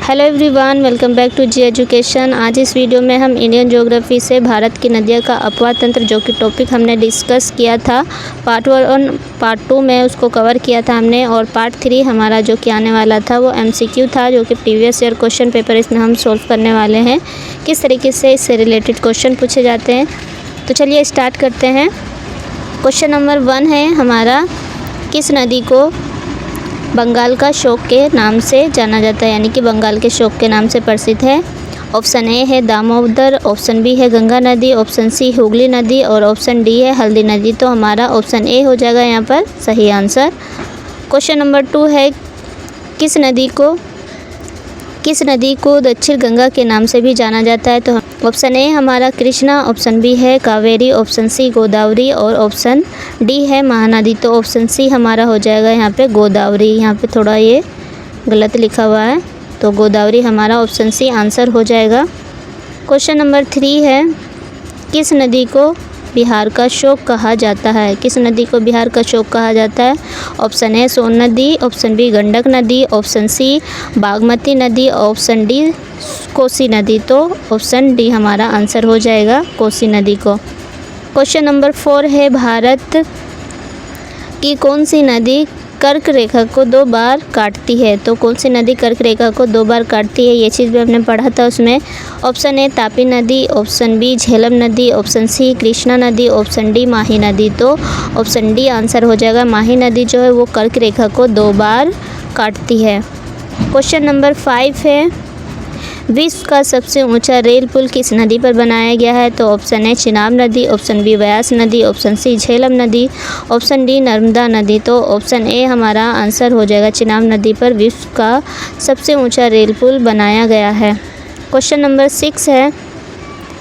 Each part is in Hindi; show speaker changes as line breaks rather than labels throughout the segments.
Hello everyone, welcome back to G Education. आज इस वीडियो में हम इंडियन ज्योग्राफी से भारत की नदियों का अपवाह तंत्र, जो कि टॉपिक हमने डिस्कस किया था पार्ट 1 और पार्ट 2 में उसको कवर किया था हमने, और पार्ट 3 हमारा जो कि आने वाला था वो MCQ था, जो कि प्रीवियस ईयर क्वेश्चन पेपर इसमें हम सॉल्व करने वाले हैं, किस तरीके से इससे रिलेटेड क्वेश्चन पूछे जाते हैं। तो चलिए स्टार्ट करते हैं। क्वेश्चन नंबर 1 है हमारा, किस नदी को बंगाल का शोक के नाम से जाना जाता है, यानी कि बंगाल के शोक के नाम से प्रसिद्ध है। ऑप्शन ए है दामोदर, ऑप्शन बी है गंगा नदी, ऑप्शन सी हुगली नदी और ऑप्शन डी है हल्दी नदी। तो हमारा ऑप्शन ए हो जाएगा यहाँ पर सही आंसर। क्वेश्चन नंबर 2 है, किस नदी को दक्षिण गंगा के नाम से भी जाना जाता है। तो ऑप्शन ए हमारा कृष्णा, ऑप्शन बी है कावेरी, ऑप्शन सी गोदावरी और ऑप्शन डी है महानदी। तो ऑप्शन सी हमारा हो जाएगा यहाँ पे गोदावरी। यहाँ पे थोड़ा ये गलत लिखा हुआ है, तो गोदावरी हमारा ऑप्शन सी आंसर हो जाएगा। क्वेश्चन नंबर 3 है, किस नदी को बिहार का शोक कहा जाता है। किस नदी को बिहार का शोक कहा जाता है। ऑप्शन ए सोन नदी, ऑप्शन बी गंडक नदी, ऑप्शन सी बागमती नदी, ऑप्शन डी कोसी नदी। तो ऑप्शन डी हमारा आंसर हो जाएगा कोसी नदी को। क्वेश्चन नंबर 4 है, भारत की कौन सी नदी कर्क रेखा को 2 बार काटती है। तो कौन सी नदी कर्क रेखा को 2 बार काटती है, ये चीज़ भी हमने पढ़ा था उसमें। ऑप्शन ए तापी नदी, ऑप्शन बी झेलम नदी, ऑप्शन सी कृष्णा नदी, ऑप्शन डी माही नदी। तो ऑप्शन डी आंसर हो जाएगा। माही नदी जो है वो कर्क रेखा को 2 बार काटती है। क्वेश्चन नंबर 5 है, विश्व का सबसे ऊंचा रेल पुल किस नदी पर बनाया गया है। तो ऑप्शन ए चिनाब नदी, ऑप्शन बी व्यास नदी, ऑप्शन सी झेलम नदी, ऑप्शन डी नर्मदा नदी। तो ऑप्शन ए हमारा आंसर हो जाएगा। चिनाब नदी पर विश्व का सबसे ऊंचा रेल पुल बनाया गया है। क्वेश्चन नंबर 6 है,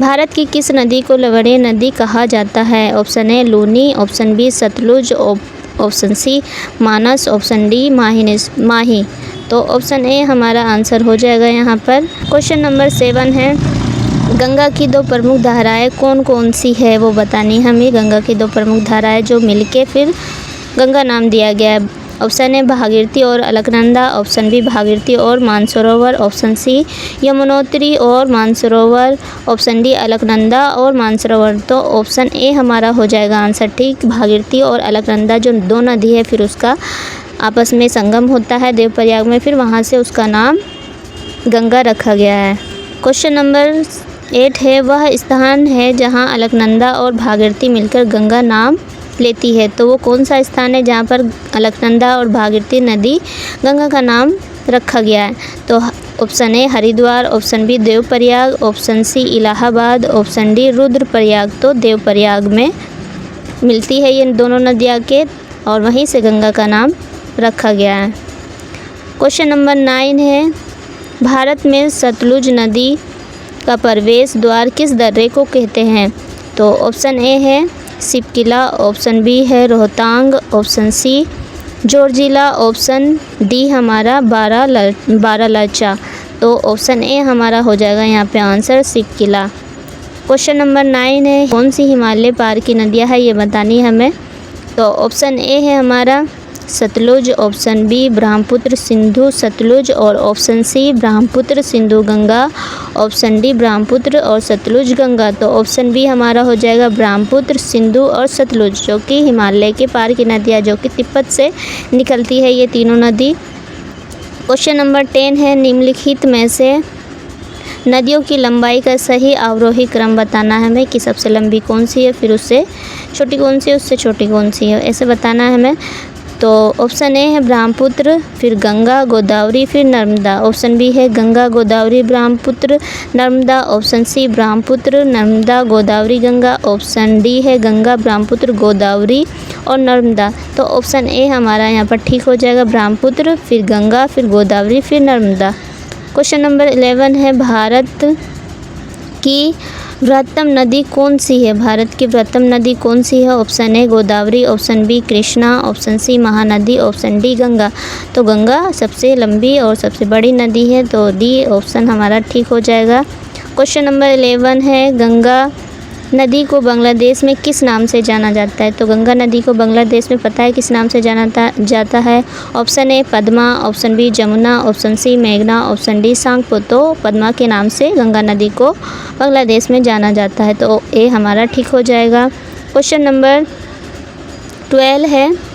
भारत की किस नदी को लवणीय नदी कहा जाता है। Option A Luni, option B Sutlej, option C Manas, option D Mahi. तो ऑप्शन ए हमारा आंसर हो जाएगा यहाँ पर। क्वेश्चन नंबर 7 है, गंगा की 2 प्रमुख धाराएं कौन कौन सी है वो बतानी है हमें। गंगा की 2 प्रमुख धाराएं जो मिलके फिर गंगा नाम दिया गया है। ऑप्शन ए भागीरथी और अलकनंदा, ऑप्शन बी भागीरथी और मानसरोवर, ऑप्शन सी यमुनोत्री और मानसरोवर, ऑप्शन डी अलकनंदा और मानसरोवर। तो ऑप्शन ए हमारा हो जाएगा आंसर ठीक। भागीरथी और अलकनंदा जो 2 नदी है, फिर उसका आपस में संगम होता है देवप्रयाग में, फिर वहाँ से उसका नाम गंगा रखा गया है। क्वेश्चन नंबर 8 है, वह स्थान है जहाँ अलकनंदा और भागीरथी मिलकर गंगा नाम लेती है। तो वो कौन सा स्थान है जहाँ पर अलकनंदा और भागीरथी नदी गंगा का नाम रखा गया है। तो option A Haridwar, option B Devprayag, option C Allahabad, option D Rudraprayag. तो देवप्रयाग में मिलती है ये दोनों नदियाँ के, और वहीं से गंगा का नाम रखा गया है। क्वेश्चन नंबर 9 है, भारत में सतलुज नदी का प्रवेश द्वार किस दर्रे को कहते हैं। तो ऑप्शन ए है शिपकिला, ऑप्शन बी है Rohtang, option C Zojila, option D हमारा बारालाचा। तो ऑप्शन ए हमारा हो जाएगा यहाँ पे आंसर शिपकिला। क्वेश्चन नंबर 9 है, कौन सी हिमालय पार की नदियाँ है ये बतानी है हमें। तो ऑप्शन ए है हमारा सतलुज, ऑप्शन बी ब्रह्मपुत्र सिंधु सतलुज और option C Brahmaputra Sindhu Ganga, option D Brahmaputra और सतलुज गंगा। तो ऑप्शन बी हमारा हो जाएगा ब्रह्मपुत्र सिंधु और सतलुज, जो कि हिमालय के पार की नदियाँ जो कि तिब्बत से निकलती है ये तीनों नदी। क्वेश्चन नंबर 10 है, निम्नलिखित में से नदियों की लंबाई का सही अवरोही क्रम बताना है हमें, कि सबसे लंबी कौन सी है, फिर उससे छोटी कौन सी है, उससे छोटी कौन सी है, ऐसे बताना है हमें। तो ऑप्शन ए है ब्रह्मपुत्र, फिर गंगा गोदावरी, फिर नर्मदा। ऑप्शन बी है Ganga Godavari Brahmaputra Narmada, option C Brahmaputra Narmada Godavari Ganga, option D है गंगा ब्रह्मपुत्र गोदावरी और नर्मदा। तो ऑप्शन ए हमारा यहाँ पर ठीक हो जाएगा, ब्रह्मपुत्र, फिर गंगा, फिर गोदावरी, फिर नर्मदा। क्वेश्चन नंबर 11 है, भारत की बृहत्तम नदी कौन सी है। भारत की बृहत्तम नदी कौन सी है। Option A Godavari, option B Krishna, option C Mahanadi, option D Ganga. तो गंगा सबसे लंबी और सबसे बड़ी नदी है, तो डी ऑप्शन हमारा ठीक हो जाएगा। क्वेश्चन नंबर 11 है, गंगा नदी को बांग्लादेश में किस नाम से जाना जाता है? तो गंगा नदी को बांग्लादेश में पता है किस नाम से जाना जाता है? Option A Padma, option B Jamuna, option C मेघना, ऑप्शन डी सांगपो। तो पद्मा के नाम से गंगा नदी को बांग्लादेश में जाना जाता है, तो ए हमारा ठीक हो जाएगा। क्वेश्चन नंबर 12 है,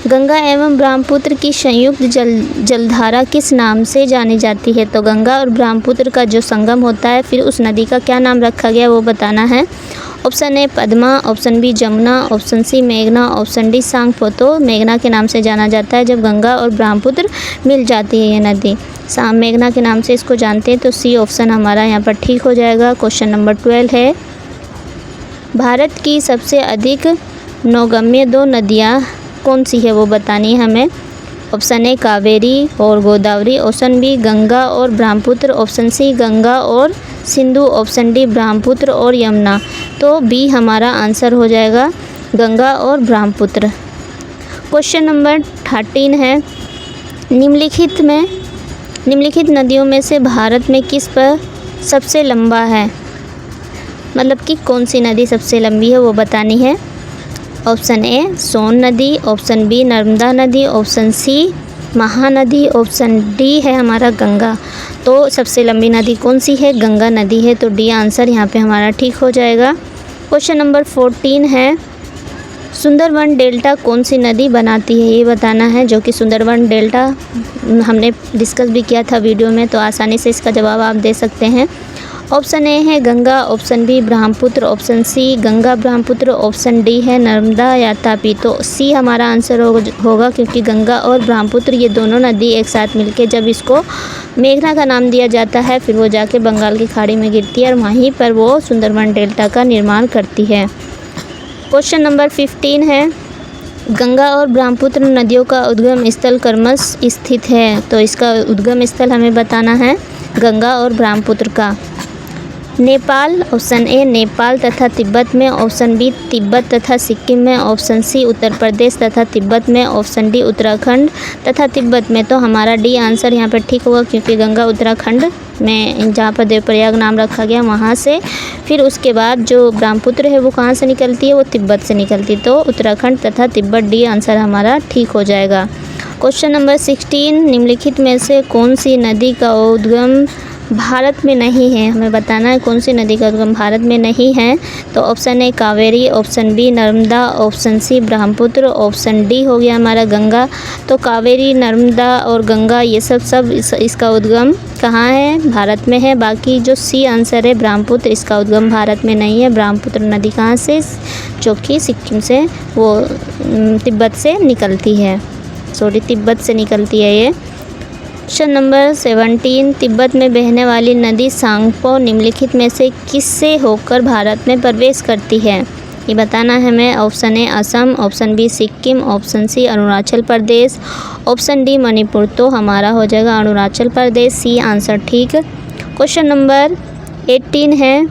गंगा एवं ब्रह्मपुत्र की संयुक्त जलधारा किस नाम से जानी जाती है? तो गंगा और ब्रह्मपुत्र का जो संगम होता है, फिर उस नदी का क्या नाम रखा गया वो बताना है। Option A Padma, option B Jamuna, option C मेघना, ऑप्शन डी सांगपो। तो मेघना के नाम से जाना जाता है जब गंगा और ब्रह्मपुत्र मिल जाती है ये नदी, मेघना के नाम से इसको जानते हैं, तो सी ऑप्शन हमारा यहाँ पर ठीक हो जाएगा। क्वेश्चन नंबर 12 है, भारत की सबसे अधिक नौगम्य 2 नदियाँ कौन सी है वो बतानी है हमें। ऑप्शन ए कावेरी और गोदावरी, ऑप्शन बी गंगा और ब्रह्मपुत्र, ऑप्शन सी गंगा और सिंधु, ऑप्शन डी ब्रह्मपुत्र और यमुना। तो बी हमारा आंसर हो जाएगा गंगा और ब्रह्मपुत्र। क्वेश्चन नंबर 13 है, निम्नलिखित नदियों में से भारत में किस पर सबसे लंबा है, मतलब कि कौन सी नदी सबसे लंबी है वो बतानी है। ऑप्शन ए सोन नदी, ऑप्शन बी नर्मदा नदी, option C Mahanadi, option D है हमारा गंगा। तो सबसे लंबी नदी कौन सी है? गंगा नदी है, तो डी आंसर यहाँ पे हमारा ठीक हो जाएगा। क्वेश्चन नंबर 14 है, सुंदरवन डेल्टा कौन सी नदी बनाती है ये बताना है, जो कि सुंदरवन डेल्टा हमने डिस्कस भी किया था वीडियो में, तो आसानी से इसका जवाब आप दे सकते हैं। ऑप्शन ए है Ganga, option B Brahmaputra, option C Ganga Brahmaputra, option D है नर्मदा या तापी। तो सी हमारा आंसर होगा, क्योंकि गंगा और ब्रह्मपुत्र ये दोनों नदी एक साथ मिलके जब इसको मेघना का नाम दिया जाता है, फिर वो जाके बंगाल की खाड़ी में गिरती है और वहीं पर वो सुंदरवन डेल्टा का निर्माण करती है। क्वेश्चन नंबर 15 है, गंगा और ब्रह्मपुत्र नदियों का उद्गम स्थल कर्मश स्थित है, तो इसका उद्गम स्थल हमें बताना है गंगा और ब्रह्मपुत्र का। नेपाल, ऑप्शन ए नेपाल तथा तिब्बत में, ऑप्शन बी तिब्बत तथा सिक्किम में, ऑप्शन सी उत्तर प्रदेश तथा तिब्बत में, ऑप्शन डी उत्तराखंड तथा तिब्बत में। तो हमारा डी आंसर यहाँ पर ठीक होगा, क्योंकि गंगा उत्तराखंड में जहाँ पर देवप्रयाग नाम रखा गया वहाँ से, फिर उसके बाद जो ब्रह्मपुत्र है वो कहाँ से निकलती है, वो तिब्बत से निकलती है, तो उत्तराखंड तथा तिब्बत, डी आंसर हमारा ठीक हो जाएगा। क्वेश्चन नंबर 16, निम्नलिखित में से कौन सी नदी का उद्गम भारत में नहीं है, हमें बताना है कौन सी नदी का उद्गम भारत में नहीं है। तो option A Kaveri, option B Narmada, option C Brahmaputra, option D हो गया हमारा गंगा। तो कावेरी, नर्मदा और गंगा ये सब इसका उद्गम कहाँ है? भारत में है। बाकी जो सी आंसर है ब्रह्मपुत्र, इसका उद्गम भारत में नहीं है। ब्रह्मपुत्र नदी कहाँ से? जो कि सिक्किम से, वो तिब्बत से निकलती है, तिब्बत से निकलती है ये। क्वेश्चन नंबर 17, तिब्बत में बहने वाली नदी सांगपो निम्नलिखित में से किससे होकर भारत में प्रवेश करती है, ये बताना है हमें। Option A Assam, option B Sikkim, option C Arunachal Pradesh, option D Manipur. तो हमारा हो जाएगा अरुणाचल प्रदेश, सी आंसर ठीक। क्वेश्चन नंबर 18 है,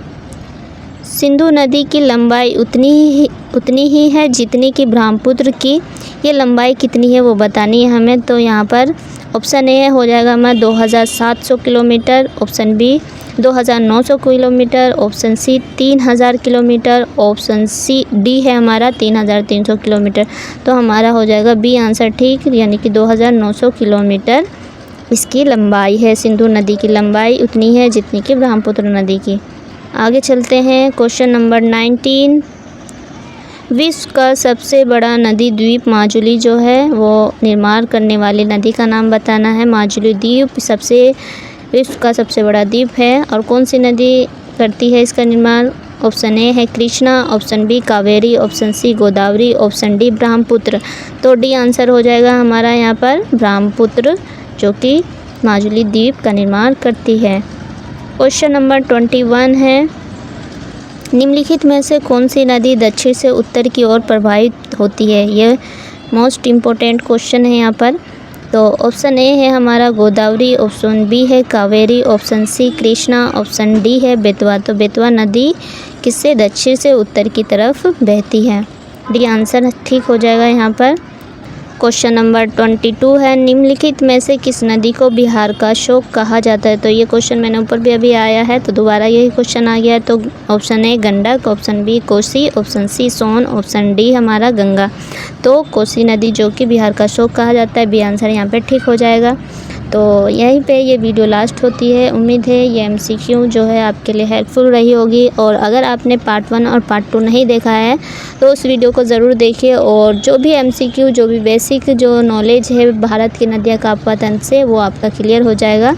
सिंधु नदी की लंबाई उतनी ही है जितनी कि ब्रह्मपुत्र की, ये लंबाई कितनी है वो बतानी है हमें। तो यहाँ पर ऑप्शन ए हो जाएगा हमारा 2700 kilometre, option B 2900 kilometre, option C 3000 kilometre, option C D है हमारा 3300 किलोमीटर। तो हमारा हो जाएगा बी आंसर ठीक, यानी कि 2900 किलोमीटर इसकी लंबाई है। सिंधु नदी की लंबाई उतनी है जितनी कि ब्रह्मपुत्र नदी की। आगे चलते हैं। क्वेश्चन नंबर 19, विश्व का सबसे बड़ा नदी द्वीप माजुली जो है वो निर्माण करने वाली नदी का नाम बताना है। माजुली द्वीप विश्व का सबसे बड़ा द्वीप है, और कौन सी नदी करती है इसका निर्माण? ऑप्शन ए है Krishna, option B Kaveri, option C Godavari, option D Brahmaputra. तो डी आंसर हो जाएगा हमारा यहाँ पर ब्रह्मपुत्र, जो कि माजुली द्वीप का निर्माण करती है। क्वेश्चन नंबर 21 है, निम्नलिखित में से कौन सी नदी दक्षिण से उत्तर की ओर प्रवाहित होती है? ये मोस्ट इम्पोर्टेंट क्वेश्चन है यहाँ पर। तो ऑप्शन ए है हमारा गोदावरी, ऑप्शन बी है Kaveri, option C Krishna, option D है बेतवा। तो बेतवा नदी किससे दक्षिण से उत्तर की तरफ बहती है, डी आंसर ठीक हो जाएगा यहाँ पर। क्वेश्चन नंबर 22 है, निम्नलिखित में से किस नदी को बिहार का शोक कहा जाता है। तो ये क्वेश्चन मैंने ऊपर भी अभी आया है, तो दोबारा यही क्वेश्चन आ गया है। तो option A Gandak, option B Kosi, option C Son, option D हमारा गंगा। तो कोसी नदी जो कि बिहार का शोक कहा जाता है, बी आंसर यहाँ पे ठीक हो जाएगा। तो यहीं पे ये वीडियो लास्ट होती है। उम्मीद है ये MCQ जो है आपके लिए हेल्पफुल रही होगी। और अगर आपने पार्ट 1 और पार्ट 2 नहीं देखा है तो उस वीडियो को ज़रूर देखिए, और जो भी MCQ जो भी बेसिक जो नॉलेज है भारत की नदियाँ का पतन से वो आपका क्लियर हो जाएगा।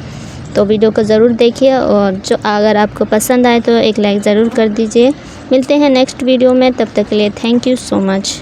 तो वीडियो को ज़रूर देखिए, और जो अगर आपको पसंद आए तो एक लाइक ज़रूर कर दीजिए। मिलते हैं नेक्स्ट वीडियो में, तब तक के लिए थैंक यू सो मच।